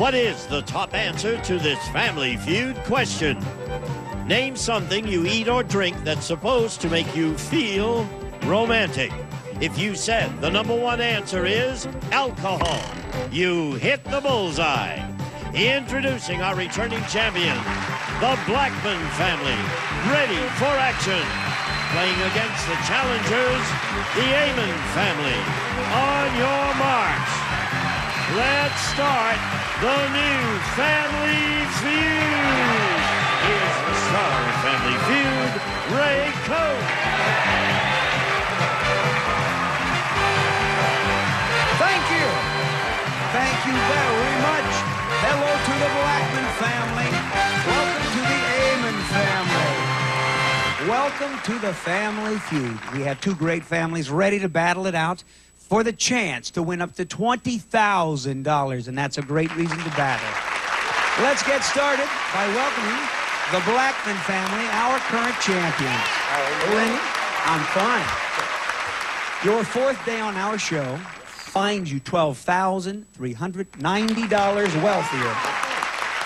What is the top answer to this Family Feud question? Name something you eat or drink that's supposed to make you feel romantic. If you said the number one answer is alcohol, you hit the bullseye. Introducing our returning champion, the Blackman Family, ready for action. Playing against the challengers, the Amen Family. On your marks, let's start the new Family Feud. Here's the star of Family Feud, Ray Coe. Thank you. Thank you very much. Hello to the Blackman family. Welcome to the Amen family. Welcome to the Family Feud. We have two great families ready to battle it out for the chance to win up to $20,000, and that's a great reason to battle. Let's get started by welcoming the Blackman family, our current champions. Lenny, I'm fine. Your fourth day on our show finds you $12,390 wealthier.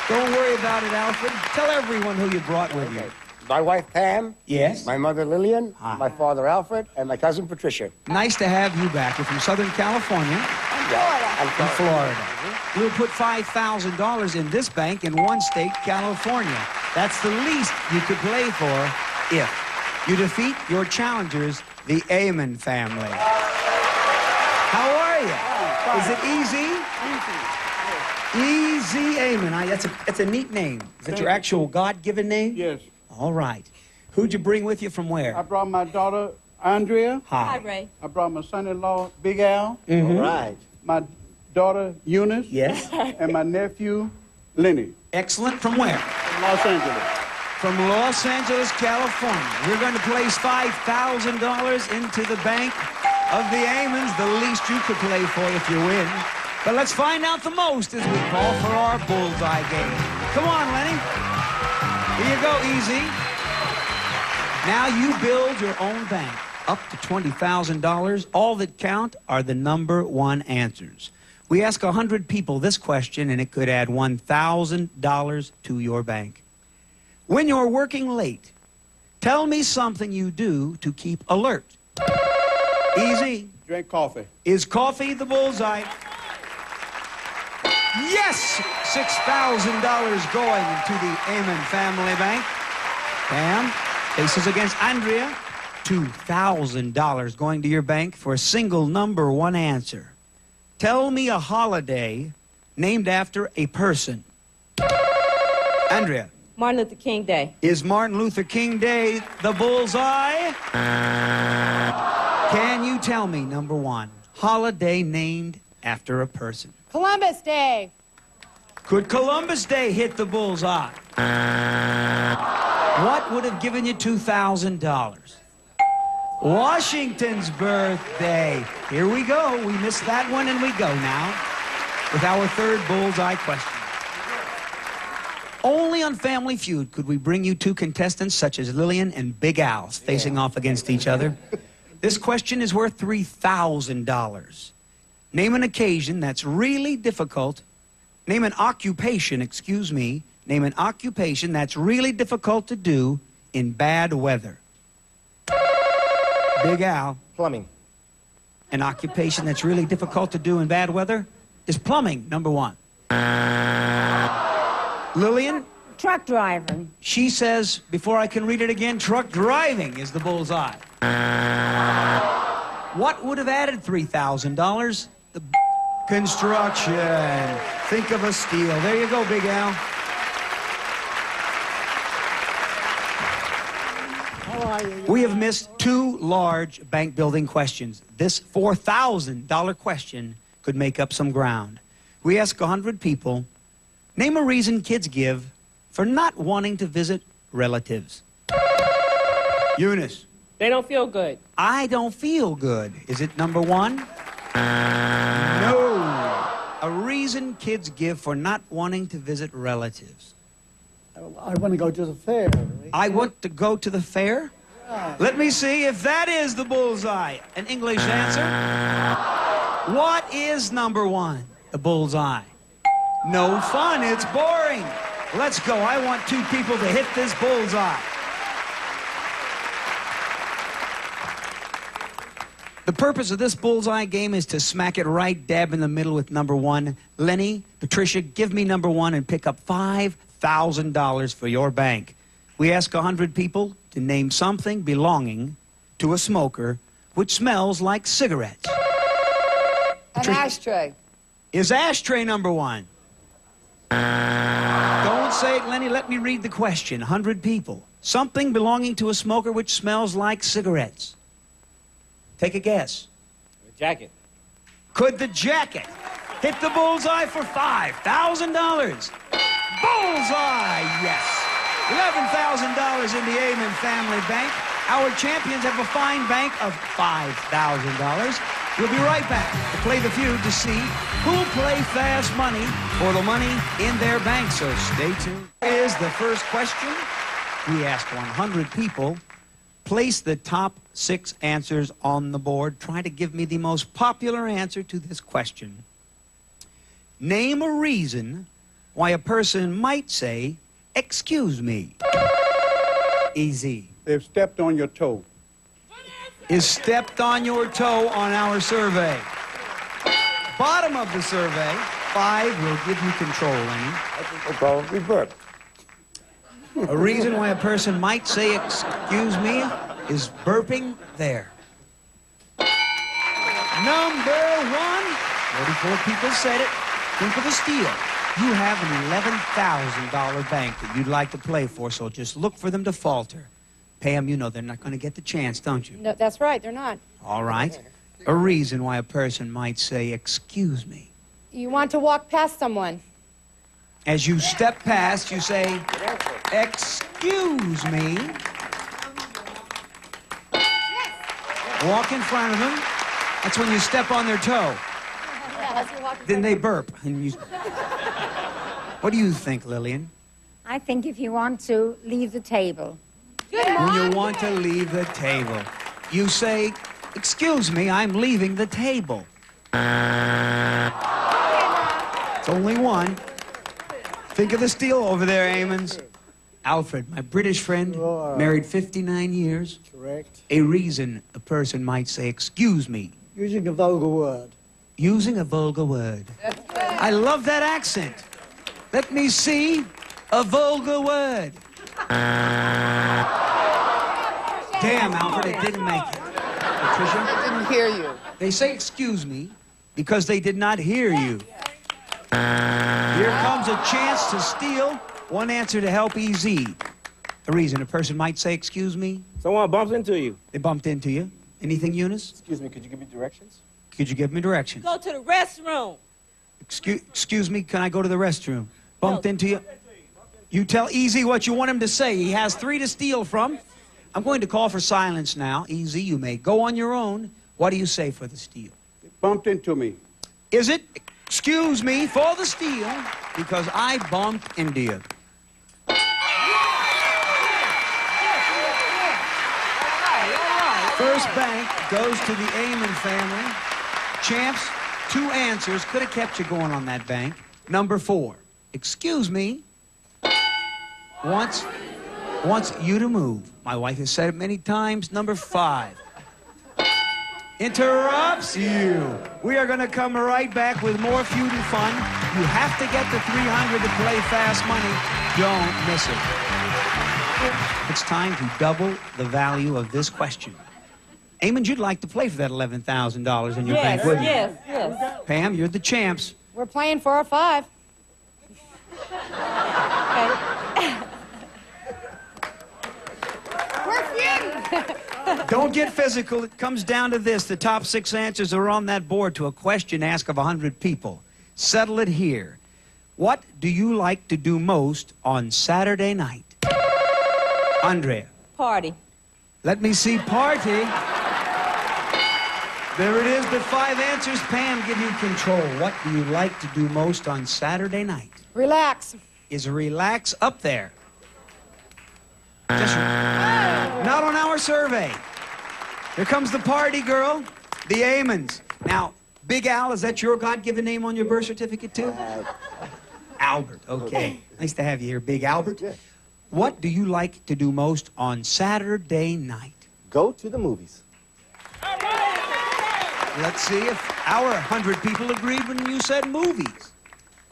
Don't worry about it, Alfred. Tell everyone who you brought with you. My wife, Pam. Yes? My mother, Lillian. Hi. My father, Alfred. And my cousin, Patricia. Nice to have you back. You're from Southern California. I'm In Florida. We'll put $5,000 in this bank in one state, California. That's the least you could play for if you defeat your challengers, the Amen family. How are you? Is it easy? Easy Amen. That's a neat name. Is that your actual God-given name? Yes. All right. Who'd you bring with you from where? I brought my daughter, Andrea. Hi, Ray. I brought my son-in-law, Big Al. Mm-hmm. All right. My daughter, Eunice. Yes. And my nephew, Lenny. Excellent. From where? From Los Angeles. From Los Angeles, California. We're going to place $5,000 into the bank of the Amens, the least you could play for if you win. But let's find out the most as we call for our bullseye game. Come on, Lenny. Here you go, easy. Now you build your own bank up to $20,000. All that count are the number one answers. We ask 100 people this question, and it could add $1,000 to your bank. When you're working late, tell me something you do to keep alert. Easy. Drink coffee. Is coffee the bullseye? Yes! $6,000 going to the Amen family bank. Pam faces against Andrea. $2,000 going to your bank for a single number one answer. Tell me a holiday named after a person. Andrea. Martin Luther King Day. Is Martin Luther King Day the bullseye? Can you tell me, number one, holiday named after a person? Columbus Day. Could Columbus Day hit the bullseye? What would have given you $2,000? Washington's birthday. Here we go. We missed that one, and we go now with our third bullseye question. Only on Family Feud could we bring you two contestants such as Lillian and Big Al facing off against each other. This question is worth $3,000. Name an occasion that's really difficult. Name an occupation, excuse me. Name an occupation that's really difficult to do in bad weather. Big Al. Plumbing. An occupation that's really difficult to do in bad weather is plumbing, number one. Lillian? Truck driving. She says, before I can read it again, truck driving is the bullseye. What would have added $3,000? The construction. Think of a steal. There you go, Big Al. We have missed two large bank building questions. This $4,000 question could make up some ground. We ask 100 people, name a reason kids give for not wanting to visit relatives. Eunice. They don't feel good. I don't feel good. Is it number one? No. A reason kids give for not wanting to visit relatives. I want to go to the fair. I want to go to the fair? Let me see if that is the bullseye. An English answer? What is number one? The bullseye. No fun. It's boring. Let's go. I want two people to hit this bullseye. The purpose of this bullseye game is to smack it right dab in the middle with number one. Lenny, Patricia, give me number one and pick up $5,000 for your bank. We ask 100 people to name something belonging to a smoker which smells like cigarettes. An ashtray. Is ashtray number one? Don't say it, Lenny. Let me read the question. 100 people. Something belonging to a smoker which smells like cigarettes. Take a guess. The jacket. Could the jacket hit the bullseye for $5,000? Bullseye, yes. $11,000 in the Amen Family Bank. Our champions have a fine bank of $5,000. We'll be right back to play the feud to see who'll play fast money for the money in their bank, so stay tuned. Here's the first question. We asked 100 people. Place the top 6 answers on the board. Try to give me the most popular answer to this question. Name a reason why a person might say, "Excuse me." Easy. They've stepped on your toe. Is stepped on your toe on our survey. Bottom of the survey, 5 will give you control, Lenny. I think they probably burped. A reason why a person might say, "Excuse me," is burping there. Number 1. 44 people said it. Think of a steal. You have an $11,000 bank that you'd like to play for, so just look for them to falter. Pam, you know they're not going to get the chance, don't you? No, that's right, they're not. All right. A reason why a person might say, "Excuse me." You want to walk past someone. As you step past, you say, "Excuse me." Walk in front of them. That's when you step on their toe. Then they burp. And you... What do you think, Lillian? I think if you want to leave the table. When you want to leave the table, you say, "Excuse me, I'm leaving the table." It's only one. Think of the steal over there, Amons. Alfred, my British friend, married 59 years. Correct. A reason a person might say, "Excuse me." Using a vulgar word. Using a vulgar word. I love that accent. Let me see a vulgar word. Damn, Alfred, it didn't make it. Patricia? I didn't hear you. They say "excuse me" because they did not hear you. Here comes a chance to steal. One answer to help easy. A reason a person might say "excuse me." Someone bumps into you. They bumped into you. Anything, Eunice? Excuse me, could you give me directions? Could you give me directions? Go to the restroom. Excuse me, can I go to the restroom? Bumped into you? You tell Easy what you want him to say. He has 3 to steal from. I'm going to call for silence now. Easy, you may go on your own. What do you say for the steal? They bumped into me. Is it "excuse me" for the steal because I bumped into you? First bank goes to the Amen family. Champs, 2 answers could have kept you going on that bank. Number 4, "excuse me" wants you to move. My wife has said it many times. Number 5 interrupts you. We are going to come right back with more feud and fun. You have to get to 300 to play fast money. Don't miss it. It's time to double the value of this question. Amon, you'd like to play for that $11,000 in your bank, wouldn't you? Yes, yes. Pam, you're the champs. We're playing for a 5. Okay. We're feuding. Don't get physical. It comes down to this. The top 6 answers are on that board to a question asked of 100 people. Settle it here. What do you like to do most on Saturday night? Andrea. Party. Let me see party. There it is, the 5 answers. Pam, give you control. What do you like to do most on Saturday night? Relax. Is relax up there? Not on our survey. Here comes the party girl, the Amons. Now, Big Al, is that your God-given name on your birth certificate, too? Albert, okay. Nice to have you here, Big Albert. What do you like to do most on Saturday night? Go to the movies. Let's see if our 100 people agreed when you said movies.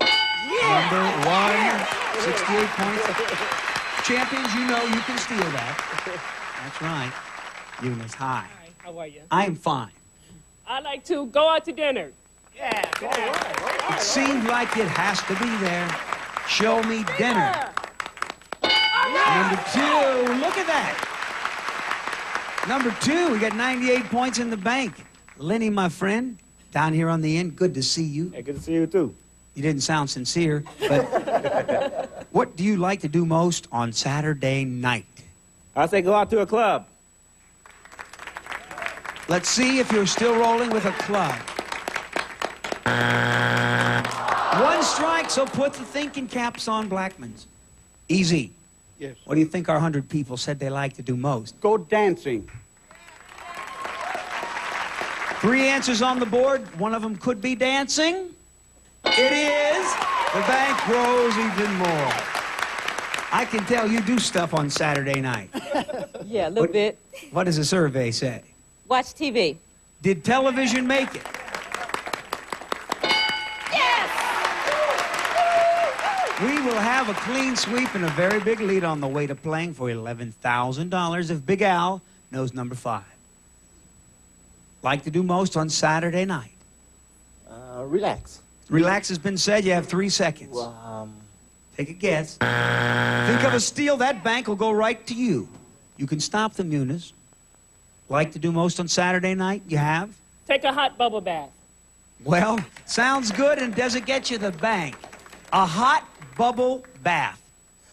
Number one, 68 points. Champions, you know you can steal that. That's right. Eunice, hi. Hi, how are you? I'm fine. I like to go out to dinner. It seems like it has to be there. Show me dinner. Number two, look at that. Number two, we got 98 points in the bank. Lenny, my friend, down here on the end, good to see you. Hey, good to see you too. You didn't sound sincere, but what do you like to do most on Saturday night? I say go out to a club. Let's see if you're still rolling with a club. One strike, so put the thinking caps on, Blackman's. Easy. Yes. What do you think our 100 people said they like to do most? Go dancing. 3 answers on the board. One of them could be dancing. It is. The bank grows even more. I can tell you do stuff on Saturday night. Yeah, a little bit. What does the survey say? Watch TV. Did television make it? We will have a clean sweep and a very big lead on the way to playing for $11,000 if Big Al knows number 5. Like to do most on Saturday night? Relax. Relax has been said. You have 3 seconds. Take a guess. Think of a steal. That bank will go right to you. You can stop them, Eunice. Like to do most on Saturday night? You have? Take a hot bubble bath. Well, sounds good, and does it get you the bank? A hot bubble bath.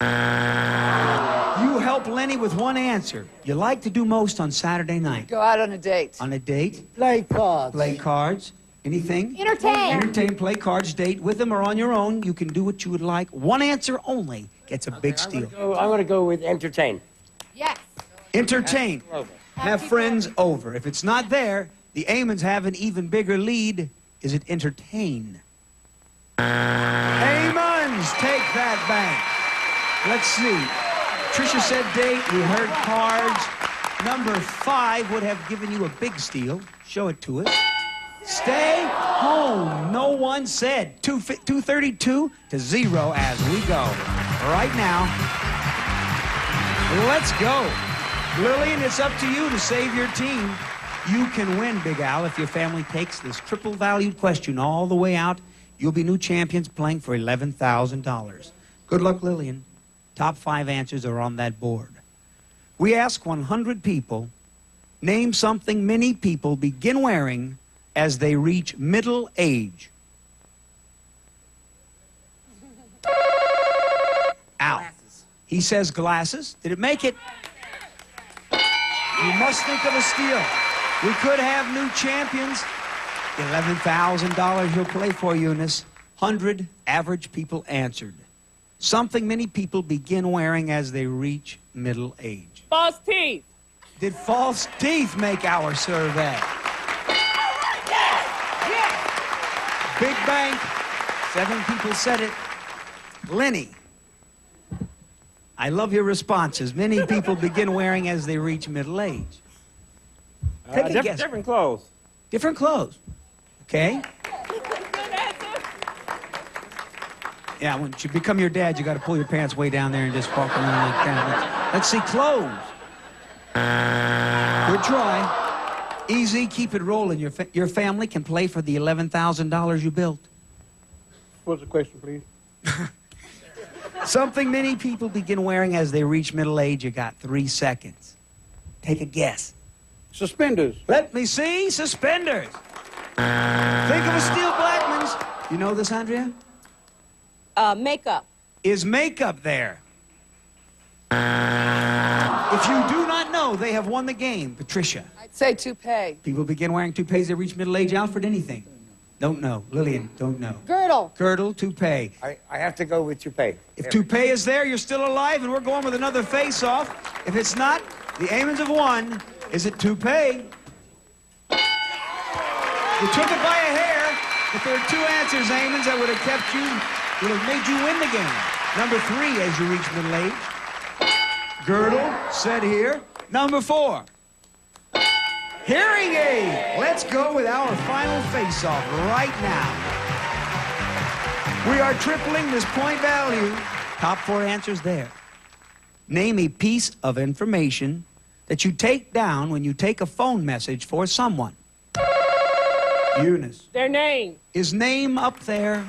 You help Lenny with one answer. You like to do most on Saturday night? Go out on a date. On a date? Play cards. Play cards? Anything? Entertain. Entertain, play cards, date with them or on your own. You can do what you would like. One answer only gets a big steal. I'm going to go with entertain. Yes. Entertain. Have friends over. If it's not there, the Amons have an even bigger lead. Is it entertain? Amons, take that bank. Let's see. Tricia said date. We heard cards. Number 5 would have given you a big steal. Show it to us. Stay home. No one said. 232 to 0 as we go. Right now. Let's go. Lillian, it's up to you to save your team. You can win, Big Al, if your family takes this triple-valued question all the way out. You'll be new champions playing for $11,000. Good luck, Lillian. Top 5 answers are on that board. We ask 100 people, name something many people begin wearing as they reach middle age. Al. He says glasses. Did it make it? You must think of a steal. We could have new champions. $11,000 you'll play for, Eunice. 100 average people answered. Something many people begin wearing as they reach middle age. False teeth. Did false teeth make our survey? Big bank. 7 people said it. Lenny. I love your responses. Many people begin wearing as they reach middle age. Take a guess. Different clothes. Different clothes. Okay? Yeah, when you become your dad, you got to pull your pants way down there and just walk around like that. Let's see, clothes. Good try. Easy, keep it rolling. Your family can play for the $11,000 you built. What's the question, please? Something many people begin wearing as they reach middle age. You got 3 seconds. Take a guess. Suspenders. Let me see. Suspenders. Think of a steal, Blackman's. You know this, Andrea? Makeup. Is makeup there? If you do not know, they have won the game. Patricia. I'd say toupee. People begin wearing toupees. They reach middle age. Alfred, anything? Don't know. Lillian, don't know. Girdle. Girdle, toupee. I have to go with toupee. If toupee is there, you're still alive, and we're going with another face-off. If it's not, the Amons have won. Is it toupee? You took it by a hair. If there were 2 answers, Amons, that would have kept you would have made you win the game. Number 3, as you reach middle age. Girdle, said here. Number 4. Hearing aid. Let's go with our final face-off right now. We are tripling this point value. Top 4 answers there. Name a piece of information that you take down when you take a phone message for someone. Eunice. Their name. Is name up there?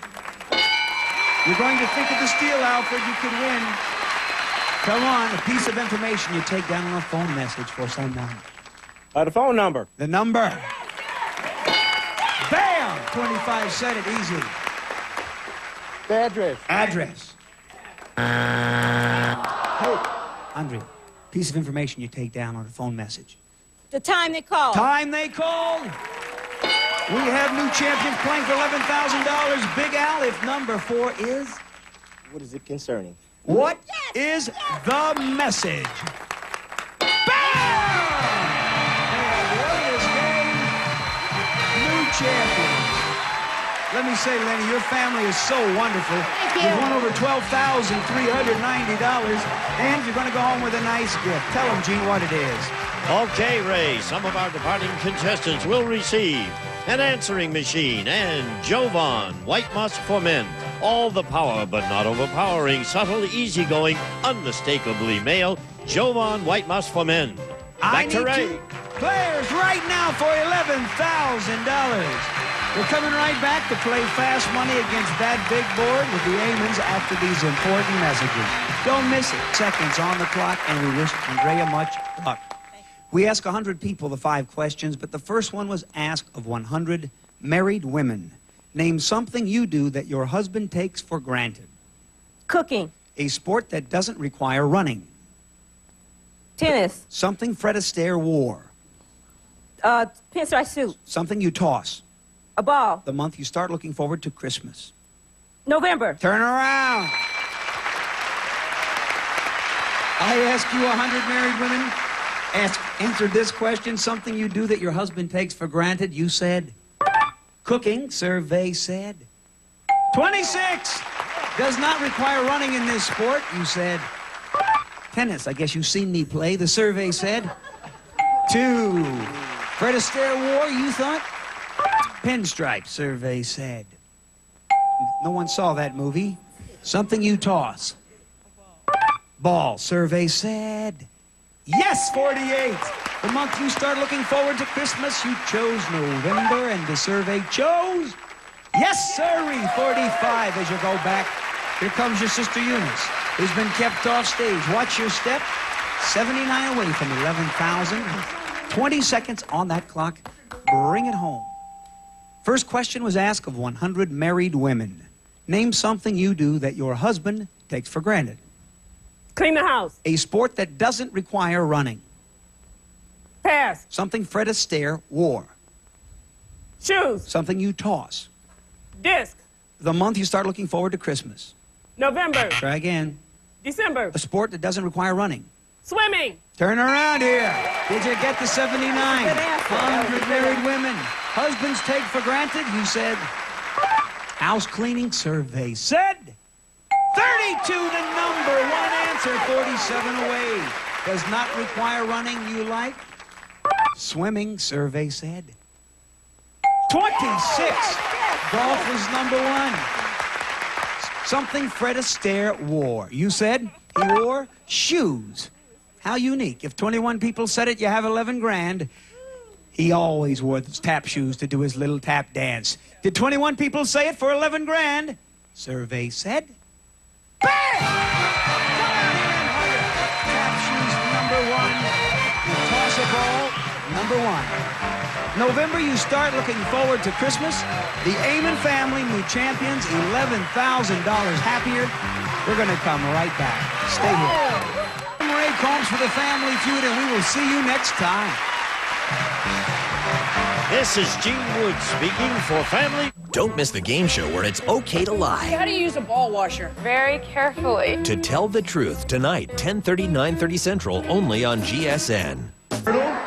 You're going to think of the steal, Alfred. You could win. Come on, a piece of information you take down on a phone message for someone. The phone number. The number. Bam! 25 said it easy. The address. Address. Hey, Andre, piece of information you take down on a phone message. The time they called. Time they called. We have new champions playing for $11,000. Big Al, if number 4 is... What is it concerning? What is the message? Bam! They have won this game. New champions. Let me say, Lenny, your family is so wonderful. Thank you. You've won over $12,390, and you're going to go home with a nice gift. Tell them, Gene, what it is. Okay, Ray, some of our departing contestants will receive an answering machine and Jovan White Musk for Men. All the power, but not overpowering, subtle, easygoing, unmistakably male Jovan White Musk for Men. I Back to need Ray. 2 players right now for $11,000. We're coming right back to play fast money against that big board with the Amons after these important messages. Don't miss it. Seconds on the clock, and we wish Andrea much luck. We ask 100 people the 5 questions, but the first one was asked of 100 married women. Name something you do that your husband takes for granted. Cooking. A sport that doesn't require running. Tennis. Something Fred Astaire wore. Pinstripe suit. Something you toss. A ball. The month you start looking forward to Christmas. November. Turn around. I ask you 100 married women. Answer this question. Something you do that your husband takes for granted. You said cooking. Survey said 26. Does not require running in this sport. You said tennis. I guess you've seen me play. The survey said 2. Fred Astaire wore. You thought pinstripe. Survey said no one saw that movie. Something you toss. Ball. Survey said yes, 48. The month you start looking forward to Christmas, you chose November, and the survey chose yes, sirree, 45. As you go back, here comes your sister Eunice, who's been kept off stage. Watch your step. 79 away from 11,000. 20 seconds on that clock. Bring it home. First question was asked of 100 married women. Name something you do that your husband takes for granted. Clean the house. A sport that doesn't require running. Pass. Something Fred Astaire wore. Shoes. Something you toss. Disc. The month you start looking forward to Christmas. November. Try again. December. A sport that doesn't require running. Swimming. Turn around here. Did you get the 79? Good answer. 100 married women. Husbands take for granted. You said house cleaning. Survey said 32. The number 1 answer. 47 away. Does not require running. You like swimming. Survey said 26. Golf was number 1. Something Fred Astaire wore. You said he wore shoes. How unique. If 21 people said it, you have 11 grand. He always wore those tap shoes to do his little tap dance. Did 21 people say it for 11 grand? Survey said bam! Come on in, Hugger. Tap shoes, number 1. You toss a ball, number 1. November, you start looking forward to Christmas. The Amon family, new champions, $11,000 happier. We're going to come right back. Stay here. I'm Ray Combs for the Family Feud, and we will see you next time. This is Gene Wood speaking for Family. Don't miss the game show where it's okay to lie. How do you use a ball washer? Very carefully. To Tell the Truth tonight, 10:30, 9:30 Central, only on GSN.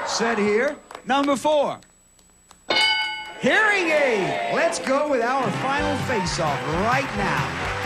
Said here, number 4. Hearing aid. Let's go with our final face-off right now.